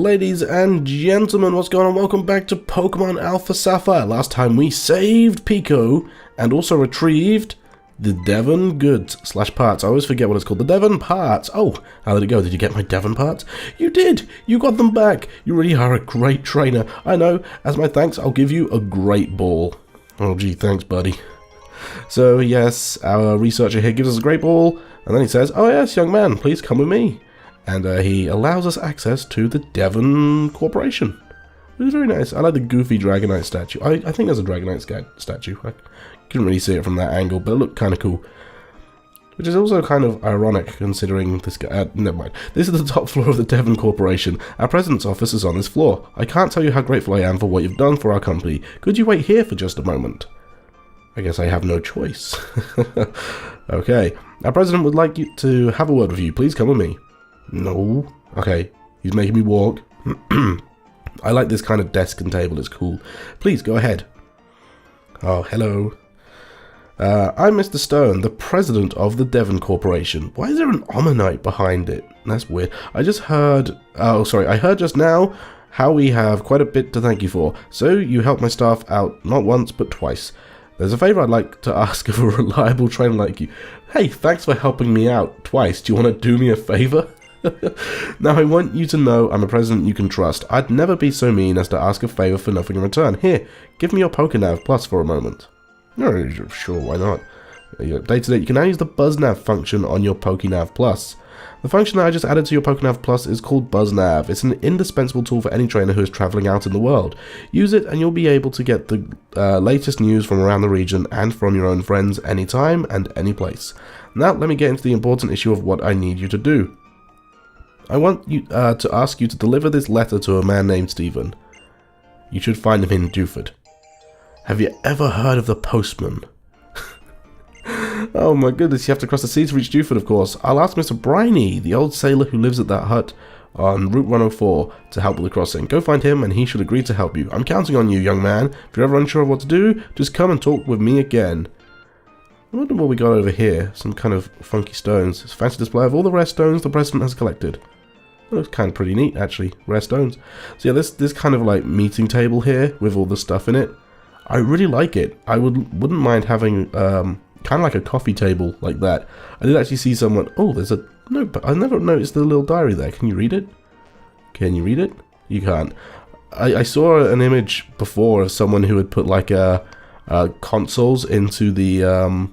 Ladies and gentlemen, what's going on? Welcome back to Pokemon Alpha Sapphire. Last time we saved Pico and also retrieved the Devon goods / parts. I always forget what it's called. The Devon parts. Oh, how did it go? Did you get my Devon parts? You did! You got them back! You really are a great trainer. I know. As my thanks, I'll give you a great ball. Oh gee, thanks buddy. So yes, our researcher here gives us a great ball, and then he says, oh yes, young man, please come with me. And he allows us access to the Devon Corporation. It was very nice. I like the goofy Dragonite statue. I think there's a Dragonite statue. I couldn't really see it from that angle, but it looked kind of cool. Which is also kind of ironic considering this guy... never mind. This is the top floor of the Devon Corporation. Our president's office is on this floor. I can't tell you how grateful I am for what you've done for our company. Could you wait here for just a moment? I guess I have no choice. Okay. Our president would like you to have a word with you. Please come with me. No. Okay. He's making me walk. I like this kind of desk and table. It's cool. Please, go ahead. Oh, hello. I'm Mr. Stone, the president of the Devon Corporation. Why is there an Omanyte behind it? That's weird. I just heard... Oh, sorry. I heard just now how we have quite a bit to thank you for. So you helped my staff out not once, but twice. There's a favor I'd like to ask of a reliable trainer like you. Hey, thanks for helping me out twice. Do you want to do me a favor? Now I want you to know I'm a president you can trust. I'd never be so mean as to ask a favor for nothing in return. Here, give me your Pokénav Plus for a moment. No, sure, why not? Updated it. You can now use the BuzzNav function on your Pokénav Plus. The function that I just added to your Pokénav Plus is called BuzzNav. It's an indispensable tool for any trainer who is traveling out in the world. Use it and you'll be able to get the latest news from around the region and from your own friends anytime and any place. Now let me get into the important issue of what I need you to do. I want you to ask you to deliver this letter to a man named Stephen. You should find him in Dewford. Have you ever heard of the postman? Oh my goodness, you have to cross the sea to reach Dewford, of course. I'll ask Mr. Briney, the old sailor who lives at that hut on Route 104, to help with the crossing. Go find him and he should agree to help you. I'm counting on you, young man. If you're ever unsure of what to do, just come and talk with me again. I wonder what we got over here. Some kind of funky stones. It's a fancy display of all the rare stones the president has collected. Looks kind of pretty neat, actually. Rare stones. So yeah, this kind of like meeting table here with all the stuff in it. I really like it. I wouldn't mind having kind of like a coffee table like that. I did actually see someone... Oh, there's a... No, but I never noticed the little diary there. Can you read it? Can you read it? You can't. I saw an image before of someone who had put like consoles into the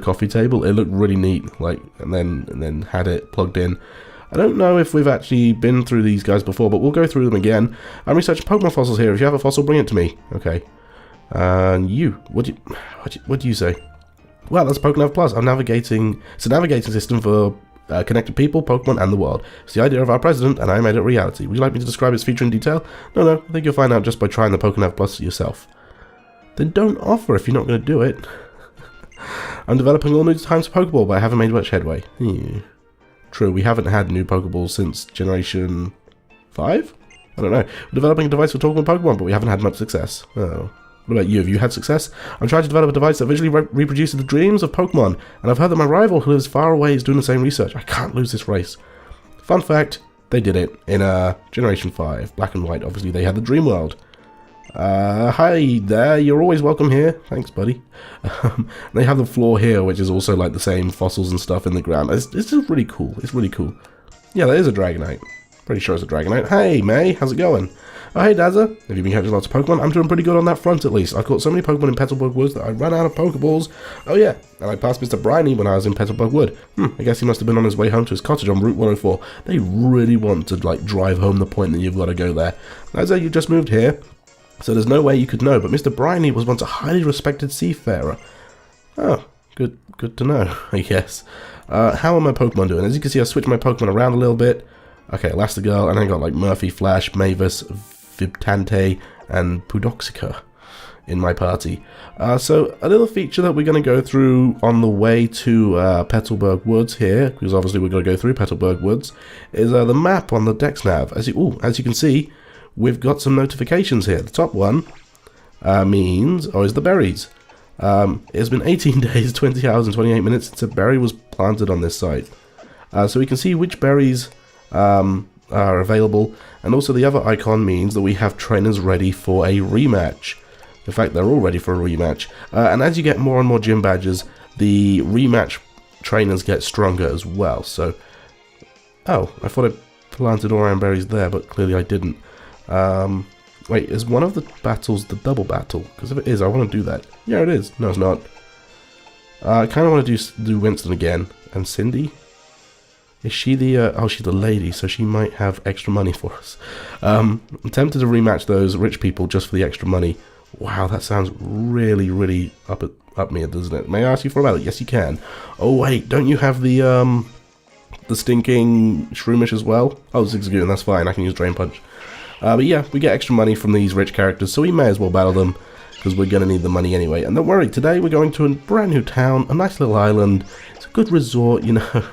coffee table. It looked really neat. Like, and then had it plugged in. I don't know if we've actually been through these guys before, but we'll go through them again. I'm researching Pokemon fossils here. If you have a fossil, bring it to me. Okay. And you, what do you say? Well, that's Pokénav Plus. I'm navigating. It's a navigating system for connected people, Pokemon, and the world. It's the idea of our president, and I made it reality. Would you like me to describe its feature in detail? No. I think you'll find out just by trying the Pokénav Plus yourself. Then don't offer if you're not going to do it. I'm developing all new times Pokeball, but I haven't made much headway. True, we haven't had new Pokeballs since Generation 5? I don't know. We're developing a device for talking with Pokemon, but we haven't had much success. Oh. What about you? Have you had success? I'm trying to develop a device that visually reproduces the dreams of Pokemon, and I've heard that my rival, who lives far away, is doing the same research. I can't lose this race. Fun fact, they did it in Generation 5. Black and White, obviously, they had the Dream World. Hi there, you're always welcome here. Thanks, buddy. They have the floor here, which is also like the same fossils and stuff in the ground. It's just really cool. It's really cool. Yeah, that is a Dragonite. Pretty sure it's a Dragonite. Hey, May, how's it going? Oh, hey, Dazza. Have you been catching lots of Pokemon? I'm doing pretty good on that front, at least. I caught so many Pokemon in Petalburg Woods that I ran out of Pokeballs. Oh, yeah, and I passed Mr. Briney when I was in Petalburg Wood. I guess he must have been on his way home to his cottage on Route 104. They really want to, like, drive home the point that you've got to go there. Dazza, you just moved here, so there's no way you could know, but Mr. Briney was once a highly respected seafarer. Oh, good to know, I guess. How are my Pokemon doing? As you can see, I switched my Pokemon around a little bit. Okay, Elastigirl, and I got like Murphy, Flash, Mavis, Vibtante, and Pudoxica in my party. So a little feature that we're going to go through on the way to Petalburg Woods here, because obviously we're going to go through Petalburg Woods, is the map on the DexNav. As you can see, we've got some notifications here. The top one is the berries. It's been 18 days, 20 hours, and 28 minutes since a berry was planted on this site. So we can see which berries are available, and also the other icon means that we have trainers ready for a rematch. In fact, they're all ready for a rematch. And as you get more and more gym badges, the rematch trainers get stronger as well. So, oh, I thought I planted Orion berries there, but clearly I didn't. Wait, is one of the battles the double battle? Because if it is, I want to do that. Yeah, it is. No, it's not. I kind of want to do Winston again. And Cindy? Is she the... oh, she's the lady, so she might have extra money for us. I'm tempted to rematch those rich people just for the extra money. Wow, that sounds really, really up me, doesn't it? May I ask you for a battle? Yes, you can. Oh, wait, don't you have the stinking Shroomish as well? Oh, Zigzagoon, that's fine. I can use Drain Punch. But yeah, we get extra money from these rich characters, so we may as well battle them, because we're going to need the money anyway. And don't worry, today we're going to a brand new town, a nice little island. It's a good resort, you know.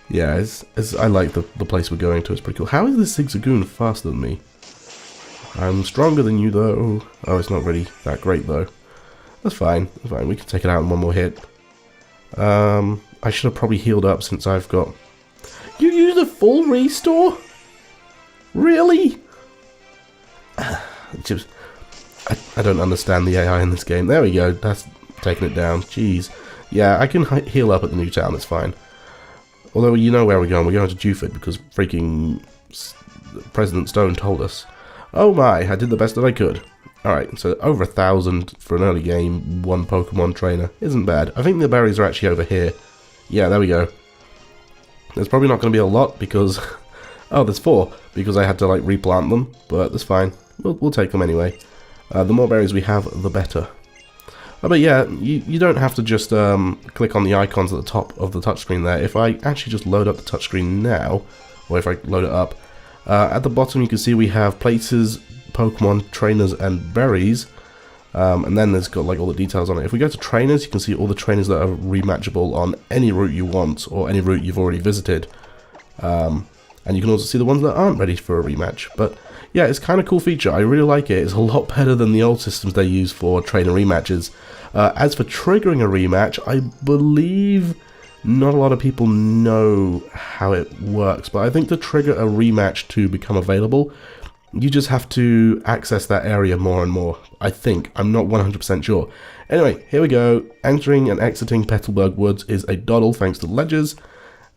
Yeah, I like the place we're going to. It's pretty cool. How is this Zigzagoon faster than me? I'm stronger than you, though. Oh, it's not really that great, though. That's fine. That's fine. We can take it out in one more hit. I should have probably healed up since I've got... You use a full restore? Really? Just, I don't understand the AI in this game. There we go. That's taking it down. Jeez. Yeah, I can heal up at the new town. It's fine. Although, you know where we're going. We're going to Dewford because freaking President Stone told us. Oh my, I did the best that I could. Alright, so over 1,000 for an early game, one Pokemon trainer. Isn't bad. I think the berries are actually over here. Yeah, there we go. There's probably not going to be a lot because... oh, there's 4, because I had to, like, replant them, but that's fine. We'll take them anyway. The more berries we have, the better. But yeah, you don't have to just click on the icons at the top of the touchscreen there. If I actually just load up the touchscreen now, or if I load it up, at the bottom you can see we have places, Pokemon, trainers, and berries. And then there's got like all the details on it. If we go to trainers, you can see all the trainers that are rematchable on any route you want, or any route you've already visited. And you can also see the ones that aren't ready for a rematch. But yeah, it's kind of cool feature. I really like it. It's a lot better than the old systems they use for trainer rematches. As for triggering a rematch, I believe not a lot of people know how it works. But I think to trigger a rematch to become available, you just have to access that area more and more. I think. I'm not 100% sure. Anyway, here we go. Entering and exiting Petalburg Woods is a doddle thanks to ledgers.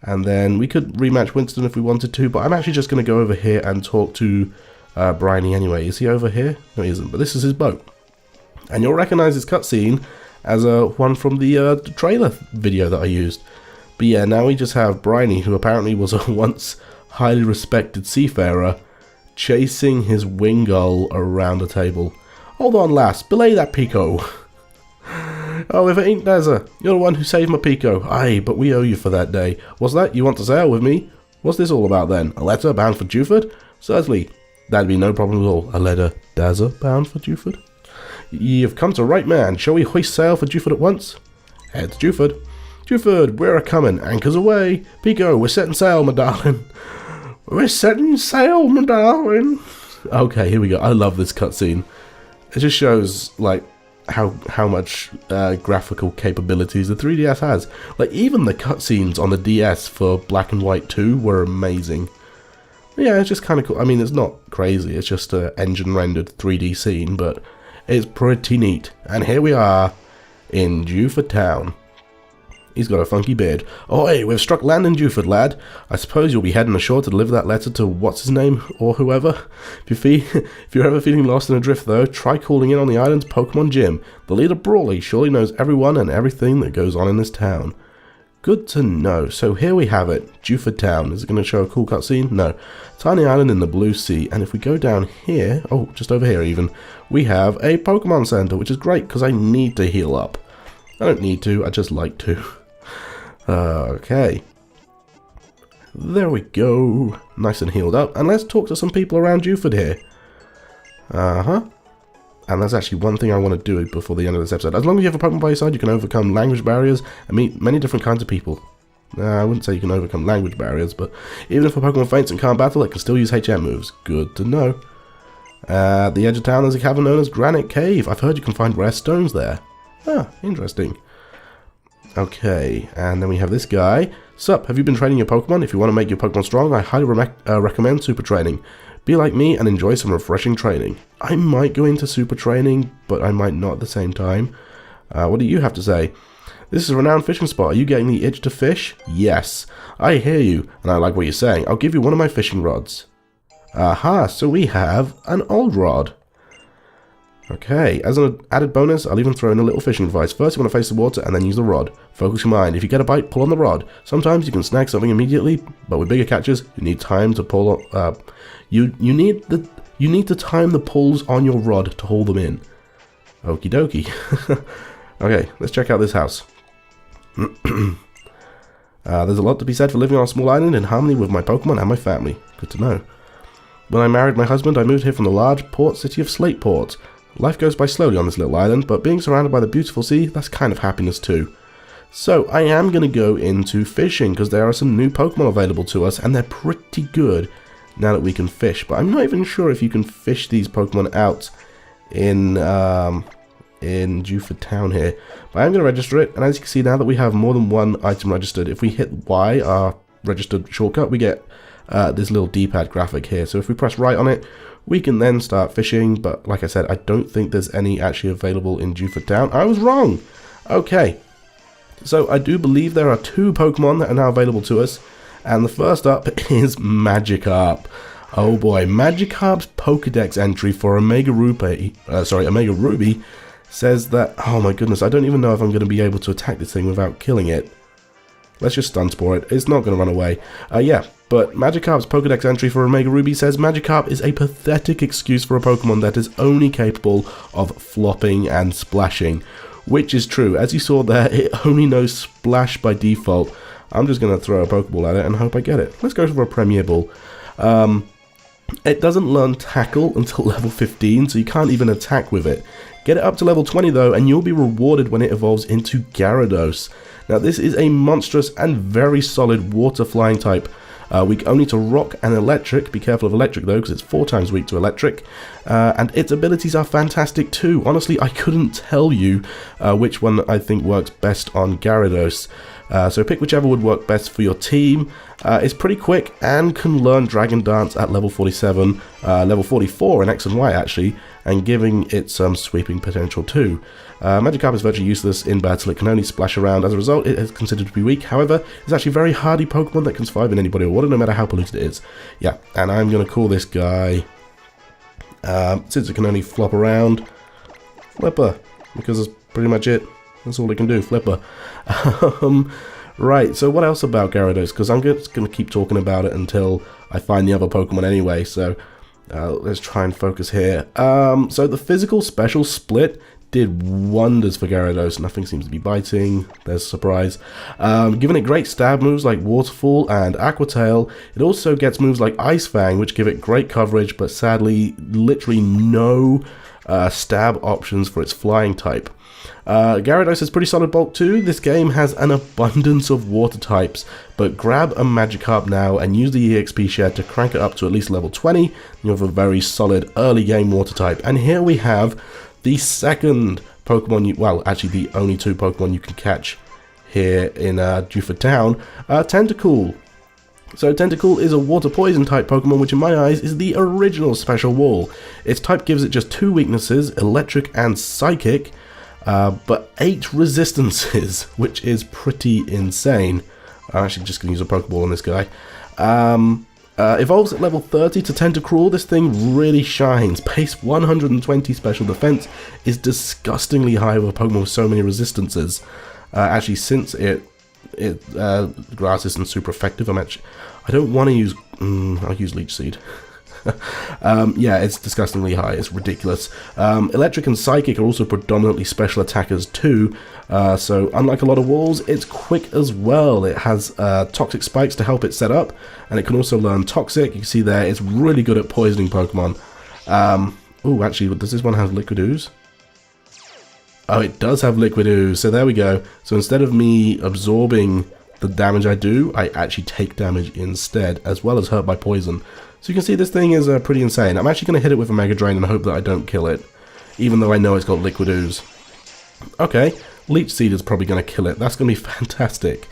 And then we could rematch Winston if we wanted to, but I'm actually just going to go over here and talk to Bryony anyway. Is he over here? No, he isn't, but this is his boat. And you'll recognize his cutscene as one from the trailer video that I used. But yeah, now we just have Bryony, who apparently was a once highly respected seafarer, chasing his Wingull around a table. Hold on, lass, belay that Pico. Oh, if it ain't Dazza, you're the one who saved my Pico. Aye, but we owe you for that day. What's that? You want to sail with me? What's this all about then? A letter bound for Dewford? Certainly. That'd be no problem at all. A letter, Dazza, bound for Dewford? You've come to right man. Shall we hoist sail for Dewford at once? Head to Dewford. Dewford, we're a-coming. Anchors away. Pico, we're setting sail, my darling. We're setting sail, my darling. Okay, here we go. I love this cutscene. It just shows, like, how much graphical capabilities the 3DS has. Like, even the cutscenes on the DS for Black and White 2 were amazing. Yeah, it's just kind of cool. I mean, it's not crazy. It's just an engine-rendered 3D scene, but it's pretty neat. And here we are in Dewford Town. He's got a funky beard. Oh, hey, we've struck land in Dewford, lad. I suppose you'll be heading ashore to deliver that letter to what's-his-name, or whoever. If you're ever feeling lost and adrift, though, try calling in on the island's Pokemon gym. The leader, Brawly, surely knows everyone and everything that goes on in this town. Good to know. So here we have it, Dewford Town. Is it going to show a cool cutscene? No. Tiny island in the blue sea, and if we go down here, oh, just over here even, we have a Pokemon Center, which is great, because I need to heal up. I don't need to, I just like to. Okay. There we go. Nice and healed up. And let's talk to some people around Dewford here. And that's actually one thing I want to do before the end of this episode. As long as you have a Pokemon by your side, you can overcome language barriers and meet many different kinds of people. I wouldn't say you can overcome language barriers, but even if a Pokemon faints and can't battle, it can still use HM moves. Good to know. At the edge of town, there's a cavern known as Granite Cave. I've heard you can find rare stones there. Ah, interesting. Okay, and then we have this guy. Sup, have you been training your Pokemon? If you want to make your Pokemon strong, I highly recommend Super Training. Be like me and enjoy some refreshing training. I might go into Super Training, but I might not at the same time. What do you have to say? This is a renowned fishing spot. Are you getting the itch to fish? Yes. I hear you, and I like what you're saying. I'll give you one of my fishing rods. Aha, so we have an old rod. Okay, as an added bonus, I'll even throw in a little fishing advice. First, you want to face the water and then use the rod. Focus your mind. If you get a bite, pull on the rod. Sometimes you can snag something immediately, but with bigger catches, you need time to pull. You need to time the pulls on your rod to hold them in. Okie dokie. Okay, let's check out this house. There's a lot to be said for living on a small island in harmony with my Pokemon and my family. Good to know. When I married my husband, I moved here from the large port city of Slateport. Life goes by slowly on this little island, but being surrounded by the beautiful sea, that's kind of happiness too. So I am going to go into fishing, because there are some new Pokemon available to us, and they're pretty good now that we can fish. But I'm not even sure if you can fish these Pokemon out in Dewford Town here. But I'm going to register it, and as you can see now that we have more than one item registered, if we hit Y, our registered shortcut, we get this little D-pad graphic here. So if we press right on it, we can then start fishing, but like I said, I don't think there's any actually available in Dewford Town. I was wrong! Okay, so I do believe there are 2 Pokemon that are now available to us, and the first up is Magikarp. Oh boy, Magikarp's Pokedex entry for Omega Ruby, says that, oh my goodness, I don't even know if I'm going to be able to attack this thing without killing it. Let's just stun spore it. It's not going to run away. Yeah, but Magikarp's Pokedex entry for Omega Ruby says Magikarp is a pathetic excuse for a Pokemon that is only capable of flopping and splashing. Which is true. As you saw there, it only knows Splash by default. I'm just going to throw a Pokeball at it and hope I get it. Let's go for a Premier Ball. It doesn't learn Tackle until level 15, so you can't even attack with it. Get it up to level 20 though, and you'll be rewarded when it evolves into Gyarados. Now this is a monstrous and very solid water flying type. Weak only to rock and electric. Be careful of electric though, because it's 4 times weak to electric. And its abilities are fantastic too. Honestly, I couldn't tell you which one I think works best on Gyarados. So pick whichever would work best for your team. It's pretty quick and can learn Dragon Dance at level 47, level 44 in X and Y actually, and giving it some sweeping potential too. Magikarp is virtually useless in battle, it can only splash around. As a result, it is considered to be weak. However, it's actually a very hardy Pokemon that can survive in any body of water, no matter how polluted it is. Yeah, and I'm going to call this guy, since it can only flop around, Flipper, because that's pretty much it. That's all it can do, Flipper. Right, so what else about Gyarados? Because I'm just going to keep talking about it until I find the other Pokemon anyway, so let's try and focus here. So the physical special split did wonders for Gyarados. Nothing seems to be biting. There's a surprise. Giving it great stab moves like Waterfall and Aqua Tail, it also gets moves like Ice Fang, which give it great coverage, but sadly, literally no stab options for its flying type. Gyarados is pretty solid bulk too. This game has an abundance of water types, but grab a Magikarp now and use the EXP share to crank it up to at least level 20. You have a very solid early game water type. And here we have the second Pokemon, well actually the only 2 Pokemon you can catch here in Dewford Town, Tentacool. So Tentacool is a water poison type Pokemon, which in my eyes is the original special wall. Its type gives it just 2 weaknesses, electric and psychic, but 8 resistances, which is pretty insane. I'm actually just going to use a Pokeball on this guy. Evolves at level 30 to Tentacruel. This thing really shines. Base 120 special defense is disgustingly high with a Pokemon with so many resistances. Actually, since Grass isn't super effective, I don't want to use... I'll use Leech Seed. Yeah, it's disgustingly high. It's ridiculous. Electric and Psychic are also predominantly special attackers too, so unlike a lot of walls, it's quick as well. It has Toxic Spikes to help it set up, and it can also learn Toxic. You can see there, it's really good at poisoning Pokemon. Oh, actually, does this one have Liquid Ooze? Oh, it does have Liquid Ooze, so there we go. So instead of me absorbing the damage I do, I actually take damage instead, as well as hurt by poison. So you can see this thing is pretty insane. I'm actually going to hit it with a Mega Drain and hope that I don't kill it, even though I know it's got Liquid Ooze. Okay, Leech Seed is probably going to kill it. That's going to be fantastic.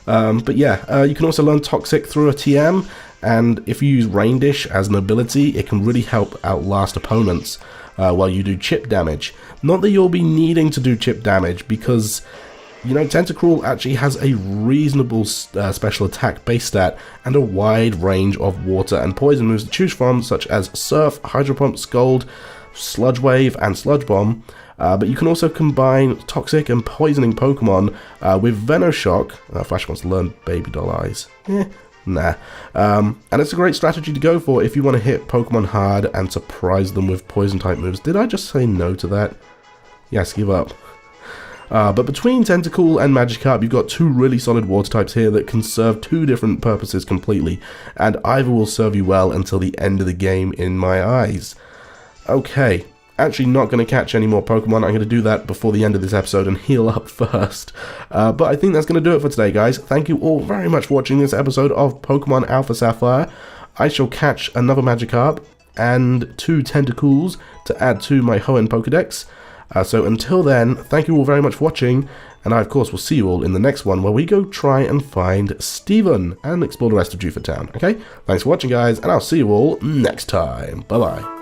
But yeah, you can also learn Toxic through a TM, and if you use Rain Dish as an ability, it can really help outlast opponents while you do chip damage. Not that you'll be needing to do chip damage, because you know, Tentacruel actually has a reasonable special attack base stat and a wide range of water and poison moves to choose from, such as Surf, Hydro Pump, Scald, Sludge Wave, and Sludge Bomb. But you can also combine Toxic and Poisoning Pokemon with Venoshock. Flash wants to learn Baby Doll Eyes. Nah. And it's a great strategy to go for if you want to hit Pokemon hard and surprise them with Poison type moves. Did I just say no to that? Yes, give up. But between Tentacool and Magikarp, you've got two really solid water types here that can serve two different purposes completely, and either will serve you well until the end of the game in my eyes. Okay, actually not going to catch any more Pokemon. I'm going to do that before the end of this episode and heal up first. But I think that's going to do it for today, guys. Thank you all very much for watching this episode of Pokemon Alpha Sapphire. I shall catch another Magikarp and 2 Tentacools to add to my Hoenn Pokedex. So until then, thank you all very much for watching, and I of course will see you all in the next one where we go try and find Steven and explore the rest of Dewford Town. Okay, thanks for watching guys, and I'll see you all next time. Bye bye.